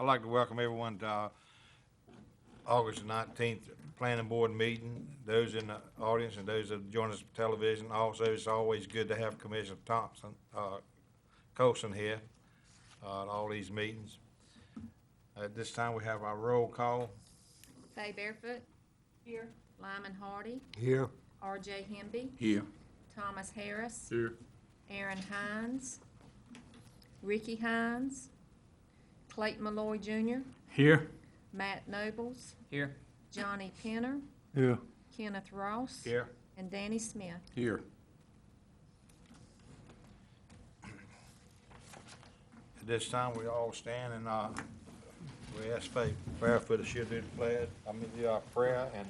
like to welcome everyone to our August 19th Planning Board meeting, those in the audience and those that join us on television. Also, it's always good to have Commissioner Colson here at all these meetings. At this time, we have our roll call. Faye Barefoot. Here. Lyman Hardy. Here. R.J. Hemby. Here. Thomas Harris. Here. Aaron Hines. Ricky Hines. Clayton Malloy Jr. Here. Matt Nobles. Here. Johnny Penner. Here. Kenneth Ross. Here. And Danny Smith. Here. At this time, we all stand and we ask Faye Barefoot to she'll do the pledge. I mean, do our prayer, and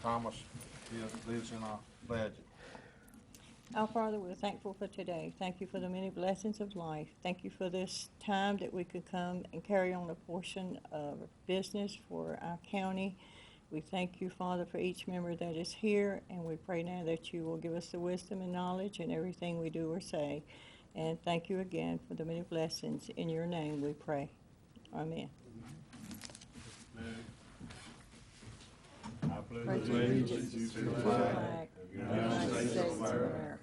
Thomas leads in our pledge. Our Father, we're thankful for today. Thank you for the many blessings of life. Thank you for this time that we could come and carry on a portion of business for our county. We thank you, Father, for each member that is here, and we pray now that you will give us the wisdom and knowledge in everything we do or say. And thank you again for the many blessings. In your name we pray. Amen. I Pledge allegiance to the flag of the United States of America,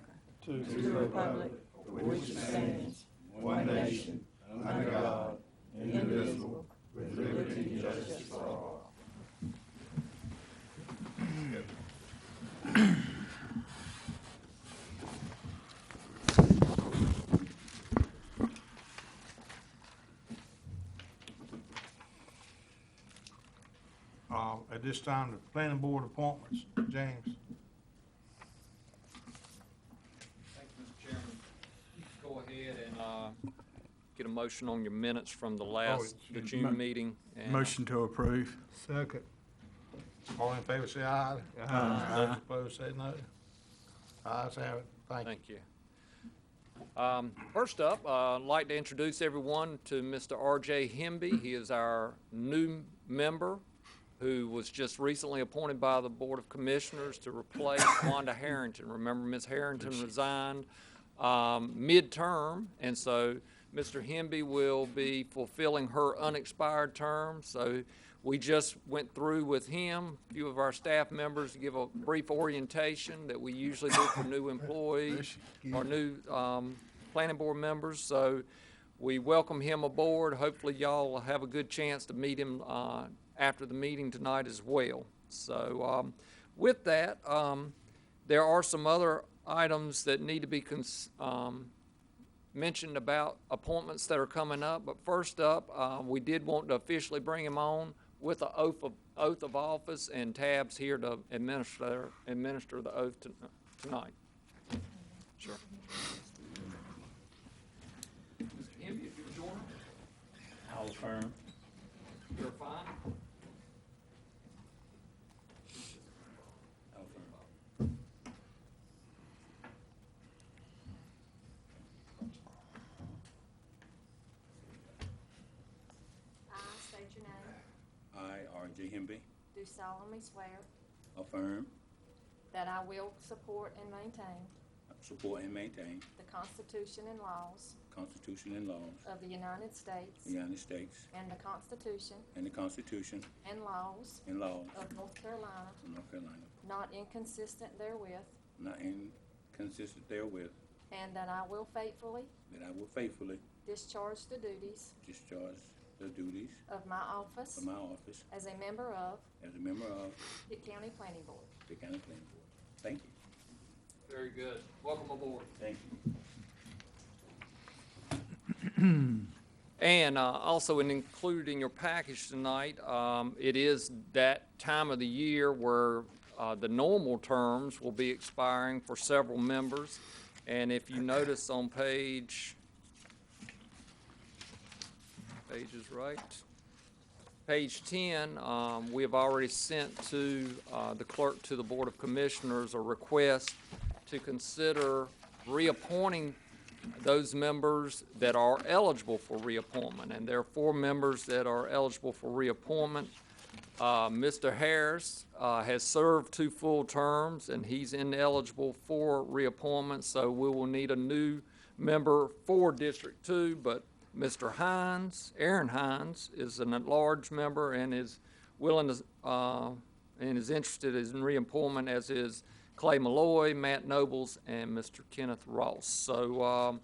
to the republic for which it stands, one nation, under God, indivisible, with liberty and justice for all. At this time, the planning board appointments. James. Thank you, Mr. Chairman. Go ahead and get a motion on your minutes from the June meeting. And, Motion to approve. Second. All in favor, say aye. Aye. Those opposed, say no. Ayes have it. Thank you. Thank you. First up, I'd like to introduce everyone to Mr. R.J. Hemby. He is our new member who was just recently appointed by the Board of Commissioners to replace Wanda Harrington. Remember, Ms. Harrington resigned midterm, and so Mr. Hemby will be fulfilling her unexpired term. So we just went through with him, a few of our staff members, to give a brief orientation that we usually do for new employees or new planning board members. So we welcome him aboard. Hopefully y'all will have a good chance to meet him after the meeting tonight as well. So with that, there are some other items that need to be mentioned about appointments that are coming up. But first up, we did want to officially bring him on with an oath of office, and Tab's here to administer the oath tonight. Sure. Mr. Hemby, if you'll join. I'll affirm. You're fine. I, R.J. Hemby, Do solemnly swear affirm, that I will support and maintain support, and maintain the Constitution and laws the Constitution and laws of the United States of the United States and the Constitution and the Constitution and laws and laws of North Carolina, of North Carolina, not inconsistent therewith, not inconsistent therewith, and that I will faithfully that I will faithfully discharge the duties discharge the duties of my office of my office as a member of as a member of Pitt County Planning Board. the County Planning Board. Thank you. Very good. Welcome aboard. Thank you. And also included in your package tonight, it is that time of the year where the normal terms will be expiring for several members. And if you notice on page is right, page 10, we have already sent to the clerk to the Board of Commissioners a request to consider reappointing those members that are eligible for reappointment. And there are 4 members that are eligible for reappointment. Mr. Harris has served 2 full terms, and he's ineligible for reappointment, so we will need a new member for District 2, but Mr. Hines, Aaron Hines, is an at-large member and is willing to, and is interested in reappointment, as is Clay Malloy, Matt Nobles, and Mr. Kenneth Ross. So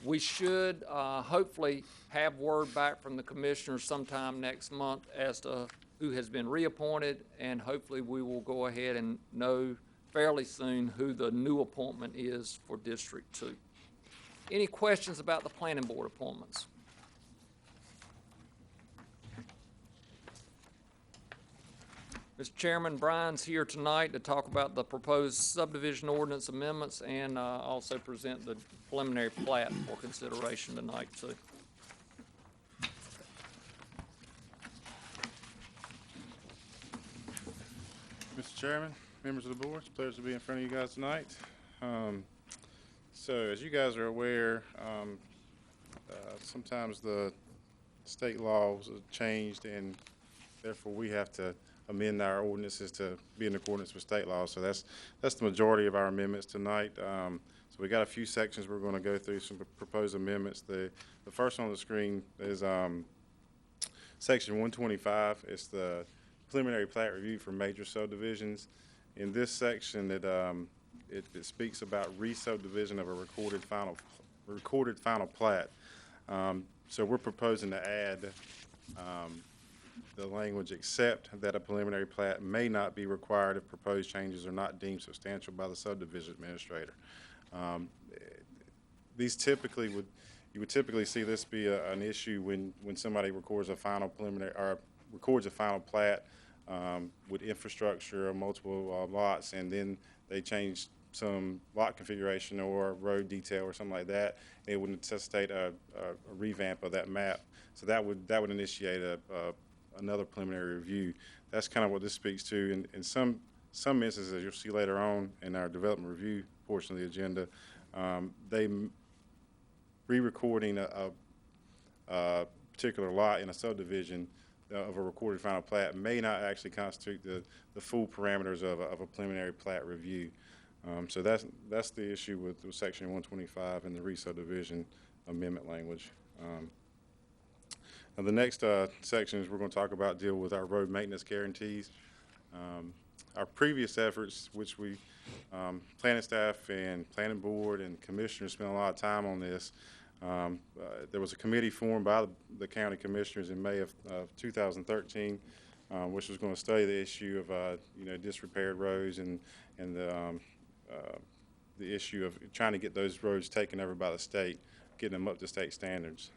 we should hopefully have word back from the commissioners sometime next month as to who has been reappointed, and hopefully we will go ahead and know fairly soon who the new appointment is for District 2. Any questions about the planning board appointments? Mr. Chairman, Brian's here tonight to talk about the proposed subdivision ordinance amendments and also present the preliminary plat for consideration tonight, too. Mr. Chairman, members of the board, it's a pleasure to be in front of you guys tonight. So as you guys are aware, sometimes the state laws have changed, and therefore we have to amend our ordinances to be in accordance with state law. So that's the majority of our amendments tonight. So we got a few sections we're going to go through, some proposed amendments. The first one on the screen is section 125. It's the preliminary plat review for major subdivisions. In this section, it speaks about re-subdivision of a recorded final plat. So we're proposing to add the language, except that a preliminary plat may not be required if proposed changes are not deemed substantial by the subdivision administrator. These typically you would typically see this be an issue when somebody records a final preliminary or records a final plat with infrastructure or multiple lots, and then they change some lot configuration or road detail or something like that. It would necessitate a revamp of that map. So that would initiate another preliminary review. That's kind of what this speaks to. In some instances, you'll see later on in our development review portion of the agenda, they re-recording a particular lot in a subdivision of a recorded final plat may not actually constitute the full parameters of a preliminary plat review. So that's the issue with section 125 and the re-subdivision amendment language. Now the next sections we're going to talk about deal with our road maintenance guarantees. Our previous efforts, which we planning staff and planning board and commissioners spent a lot of time on this. There was a committee formed by the county commissioners in May of 2013, which was going to study the issue of disrepaired roads and the issue of trying to get those roads taken over by the state, getting them up to state standards.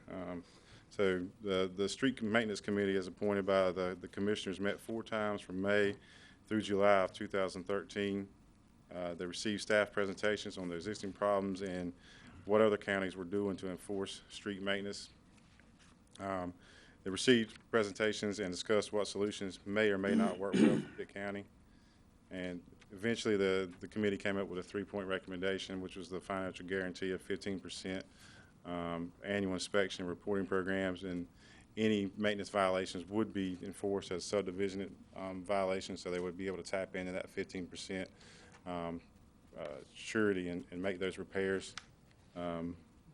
So the street maintenance committee, as appointed by the commissioners, met 4 times from May through July of 2013. They received staff presentations on the existing problems and what other counties were doing to enforce street maintenance. They received presentations and discussed what solutions may or may not work well for Pitt County. And eventually the committee came up with a 3-point recommendation, which was the financial guarantee of 15%, annual inspection and reporting programs, and any maintenance violations would be enforced as subdivision violations, so they would be able to tap into that 15% surety and make those repairs.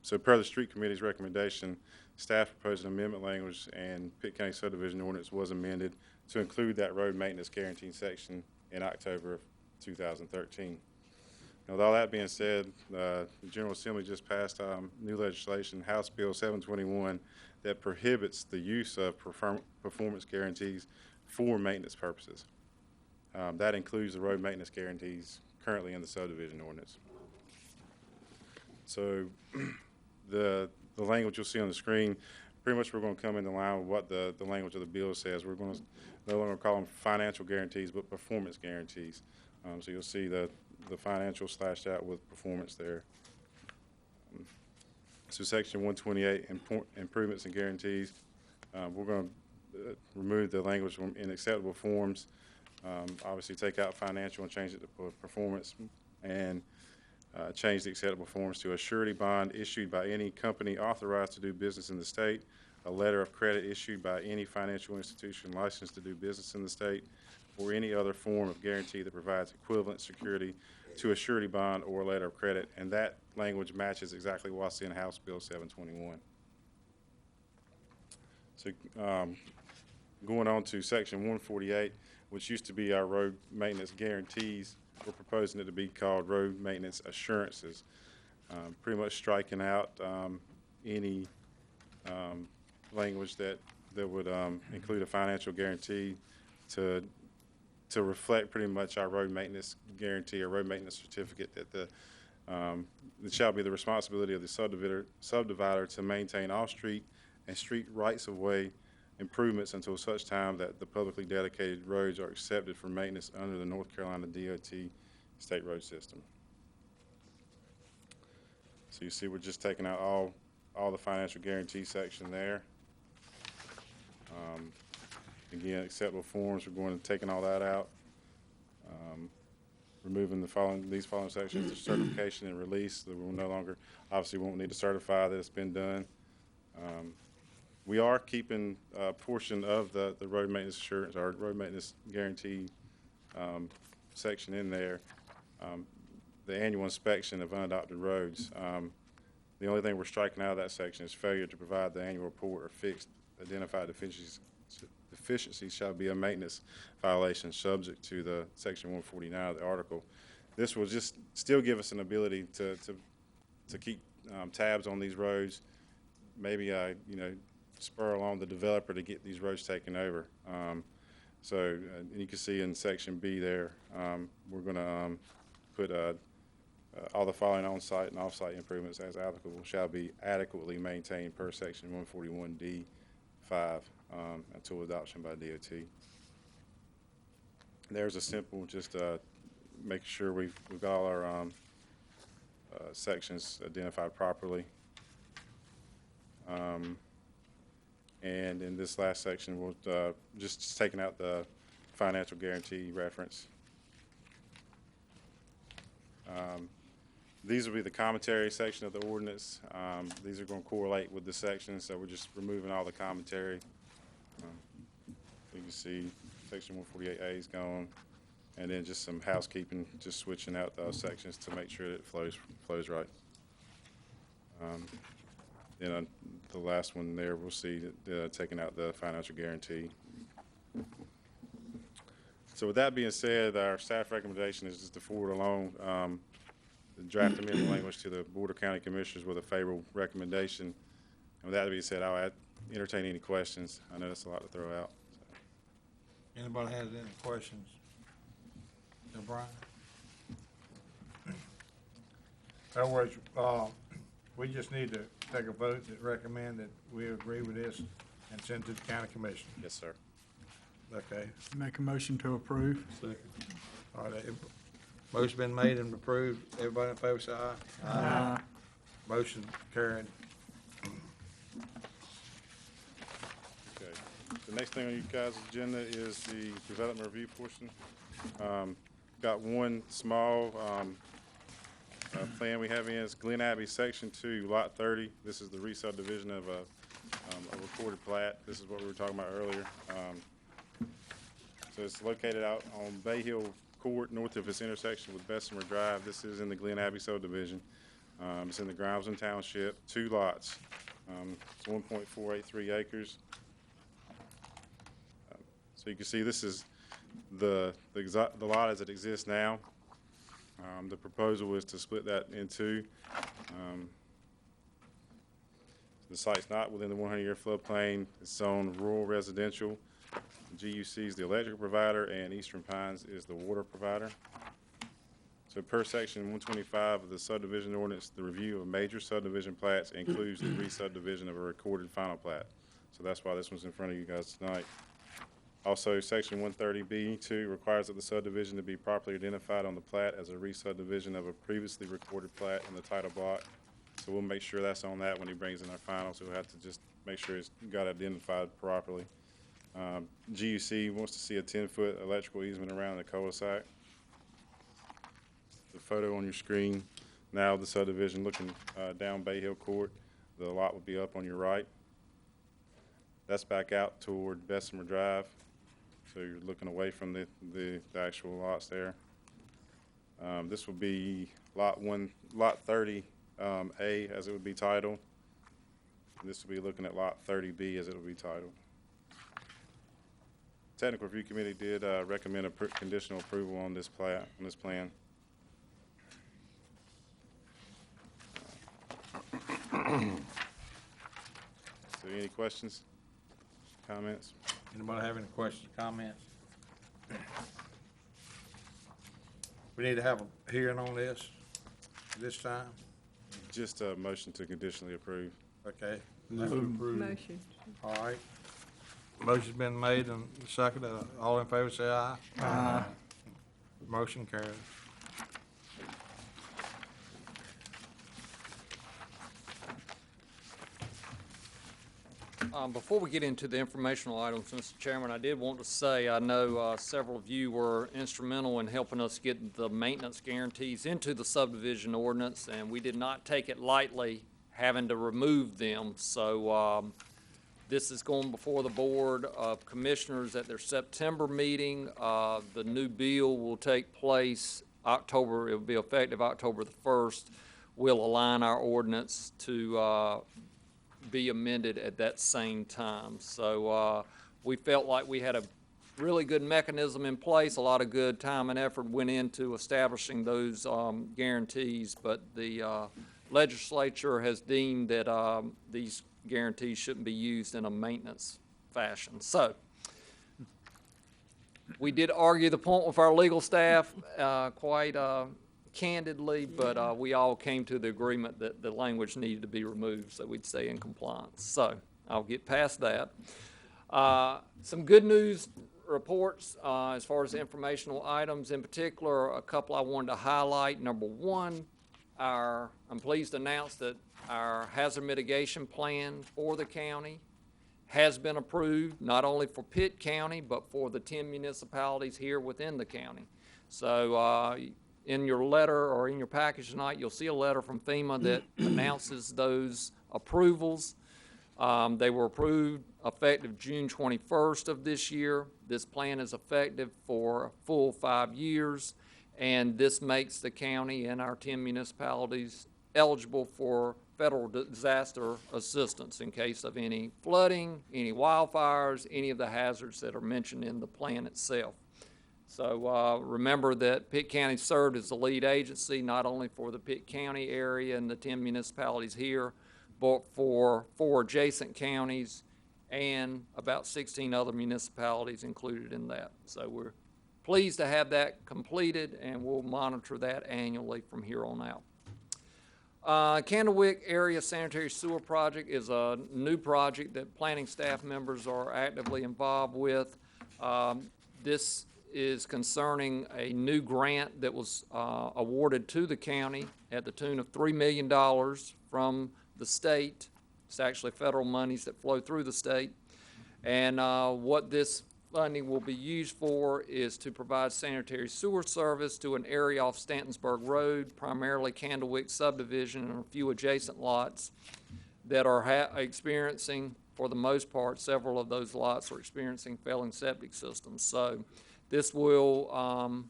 So per the street committee's recommendation, staff proposed an amendment language, and Pitt County subdivision ordinance was amended to include that road maintenance guarantee section in October of 2013. Now, with all that being said, the General Assembly just passed new legislation, House Bill 721, that prohibits the use of performance guarantees for maintenance purposes. That includes the road maintenance guarantees currently in the subdivision ordinance. So the language you'll see on the screen, pretty much we're going to come into line with what the language of the bill says. We're going to no longer call them financial guarantees, but performance guarantees. So you'll see the financial slashed out with performance there. So section 128, improvements and guarantees, we're going to remove the language from in acceptable forms, obviously take out financial and change it to performance, and change the acceptable forms to a surety bond issued by any company authorized to do business in the state, a letter of credit issued by any financial institution licensed to do business in the state, or any other form of guarantee that provides equivalent security to a surety bond or letter of credit. And that language matches exactly what's in House Bill 721. So going on to section 148, which used to be our road maintenance guarantees, we're proposing it to be called road maintenance assurances. Pretty much striking out any language that would include a financial guarantee to reflect pretty much our road maintenance guarantee or road maintenance certificate that it shall be the responsibility of the subdivider to maintain all street and street rights-of-way improvements until such time that the publicly dedicated roads are accepted for maintenance under the North Carolina DOT state road system. So you see we're just taking out all the financial guarantee section there. Again, acceptable forms, we're going to taking all that out. Removing these following sections, the certification and release, that we'll no longer, obviously won't need to certify that it's been done. We are keeping a portion of the road maintenance assurance or road maintenance guarantee section in there. The annual inspection of unadopted roads. The only thing we're striking out of that section is failure to provide the annual report or fixed identified deficiencies shall be a maintenance violation subject to the section 149 of the article. This will just still give us an ability to keep tabs on these roads. Maybe spur along the developer to get these roads taken over. So you can see in section B there, we're going to put all the following on-site and off-site improvements as applicable shall be adequately maintained per section 141D5 until adoption by DOT. There's a simple, just making sure we've got all our sections identified properly. And in this last section, we'll just taking out the financial guarantee reference. These will be the commentary section of the ordinance. These are going to correlate with the section, so we're just removing all the commentary. You can see section 148A is gone, and then just some housekeeping, just switching out those sections to make sure that it flows right. Then the last one there, we'll see that, taking out the financial guarantee. So with that being said, our staff recommendation is just to forward along the draft amendment language to the Board of County Commissioners with a favorable recommendation. And with that being said, I'll entertain any questions. I know that's a lot to throw out. So. Anybody has any questions? Brian? In other words, we just need to take a vote that recommend that we agree with this and send to the county commission. Yes, sir. Okay. Make a motion to approve. All right. Motion been made and approved. Everybody in favor say aye. Aye. Motion carried. Okay. The next thing on you guys' agenda is the development review portion. Got one small plan we have in. It's Glen Abbey Section 2, Lot 30. This is the re-subdivision of a recorded plat. This is what we were talking about earlier. So it's located out on Bay Hill Court, north of its intersection with Bessemer Drive. This is in the Glen Abbey subdivision. It's in the Grimesland Township, 2 lots. It's 1.483 acres. So you can see this is the lot as it exists now. The proposal is to split that in 2. The site's not within the 100-year floodplain. It's on rural residential. GUC is the electrical provider, and Eastern Pines is the water provider. So per section 125 of the subdivision ordinance, the review of major subdivision plats includes the re-subdivision of a recorded final plat. So that's why this one's in front of you guys tonight. Also, section 130B2 requires that the subdivision to be properly identified on the plat as a re-subdivision of a previously recorded plat in the title block. So we'll make sure that's on that when he brings in our final, so we'll have to just make sure it's got identified properly. GUC wants to see a 10-foot electrical easement around the cul-de-sac. The photo on your screen now of the subdivision looking down Bay Hill Court. The lot will be up on your right. That's back out toward Bessemer Drive. So you're looking away from the actual lots there. This will be lot 30A as it would be titled. This will be looking at Lot 30B as it will be titled. Technical Review Committee did recommend conditional approval on this plan. So any questions, comments? Anybody have any questions, comments? We need to have a hearing on this time, Just a motion to conditionally approve. okay? Motion. All right. Motion's been made and seconded. All in favor say aye. Aye. Motion carries. Before we get into the informational items, Mr. Chairman, I did want to say, I know several of you were instrumental in helping us get the maintenance guarantees into the subdivision ordinance, and we did not take it lightly having to remove them. So this is going before the Board of Commissioners at their September meeting. The new bill will take place it will be effective October the 1st. We'll align our ordinance to be amended at that same time. So we felt like we had a really good mechanism in place. A lot of good time and effort went into establishing those guarantees, but the legislature has deemed that these guarantees shouldn't be used in a maintenance fashion. So we did argue the point with our legal staff quite candidly, but we all came to the agreement that the language needed to be removed so we'd stay in compliance. So I'll get past that. Some good news reports as far as informational items. In particular, a couple I wanted to highlight. Number one, I'm pleased to announce that our hazard mitigation plan for the county has been approved, not only for Pitt County, but for the 10 municipalities here within the county. So in your letter or in your package tonight, you'll see a letter from FEMA that announces those approvals. They were approved effective June 21st of this year. This plan is effective for a full 5 years, and this makes the county and our 10 municipalities eligible for federal disaster assistance in case of any flooding, any wildfires, any of the hazards that are mentioned in the plan itself. So remember that Pitt County served as the lead agency, not only for the Pitt County area and the 10 municipalities here, but for 4 adjacent counties and about 16 other municipalities included in that. So we're pleased to have that completed, and we'll monitor that annually from here on out. Candlewick Area Sanitary Sewer Project is a new project that planning staff members are actively involved with. This is concerning a new grant that was awarded to the county at the tune of $3 million from the state. It's actually federal monies that flow through the state. And what this funding will be used for is to provide sanitary sewer service to an area off Stantonsburg Road, primarily Candlewick subdivision and a few adjacent lots that are experiencing, for the most part, several of those lots are experiencing failing septic systems. So this will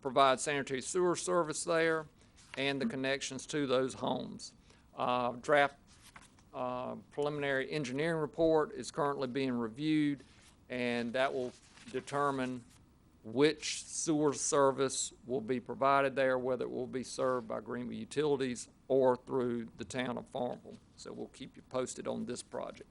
provide sanitary sewer service there and the connections to those homes. Draft preliminary engineering report is currently being reviewed, and that will determine which sewer service will be provided there, whether it will be served by Greenville Utilities or through the town of Farmville. So we'll keep you posted on this project.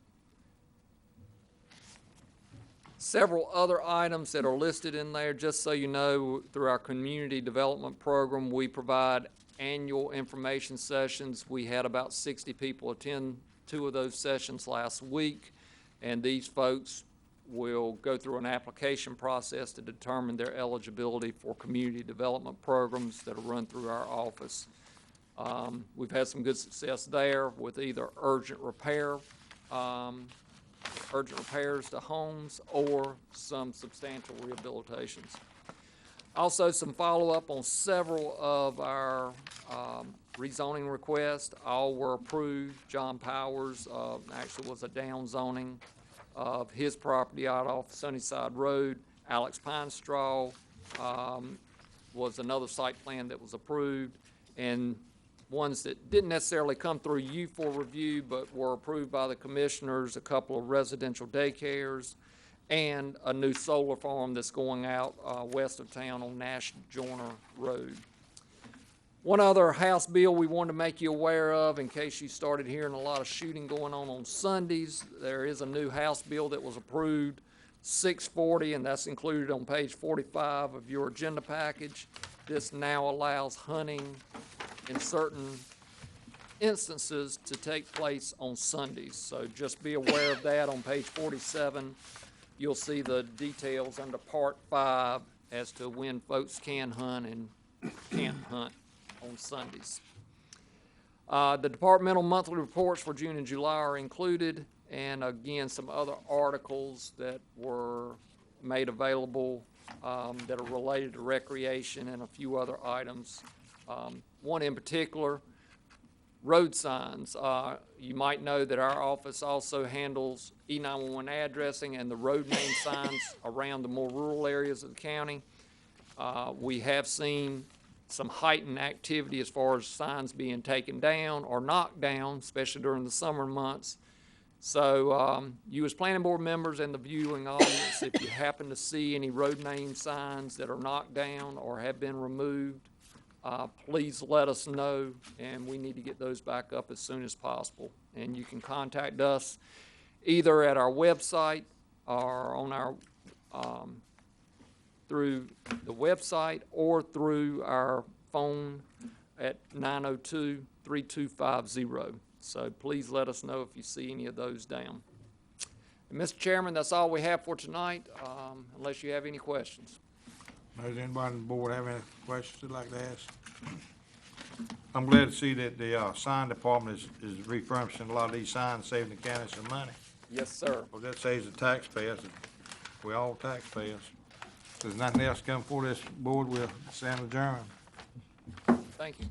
Several other items that are listed in there, just so you know, through our community development program, we provide annual information sessions. We had about 60 people attend 2 of those sessions last week, and these folks will go through an application process to determine their eligibility for community development programs that are run through our office. We've had some good success there with either urgent repairs to homes or some substantial rehabilitations. Also, some follow-up on several of our rezoning requests. All were approved. John Powers actually was a downzoning of his property out off Sunnyside Road. Alex Pinestraw was another site plan that was approved. And ones that didn't necessarily come through you for review, but were approved by the commissioners, a couple of residential daycares, and a new solar farm that's going out west of town on Nash Joyner Road. One other House bill we wanted to make you aware of, in case you started hearing a lot of shooting going on Sundays, there is a new House bill that was approved, 640, and that's included on page 45 of your agenda package. This now allows hunting in certain instances to take place on Sundays. So just be aware of that. On page 47, you'll see the details under Part 5 as to when folks can hunt and can't hunt on Sundays. The departmental monthly reports for June and July are included, and again, some other articles that were made available that are related to recreation and a few other items. One in particular, road signs. You might know that our office also handles E911 addressing and the road name signs around the more rural areas of the county. We have seen some heightened activity as far as signs being taken down or knocked down, especially during the summer months. So you as planning board members and the viewing audience, if you happen to see any road name signs that are knocked down or have been removed, please let us know, and we need to get those back up as soon as possible. And you can contact us either at our website or on our through the website or through our phone at 902-3250. So please let us know if you see any of those down. And Mr. Chairman, that's all we have for tonight, unless you have any questions. Does anybody on the board have any questions they'd like to ask? I'm glad to see that the sign department is refurbishing a lot of these signs, saving the county some money. Yes, sir. Well, that saves the taxpayers, and we're all taxpayers. If there's nothing else coming for this board, we'll stand adjourned. Thank you.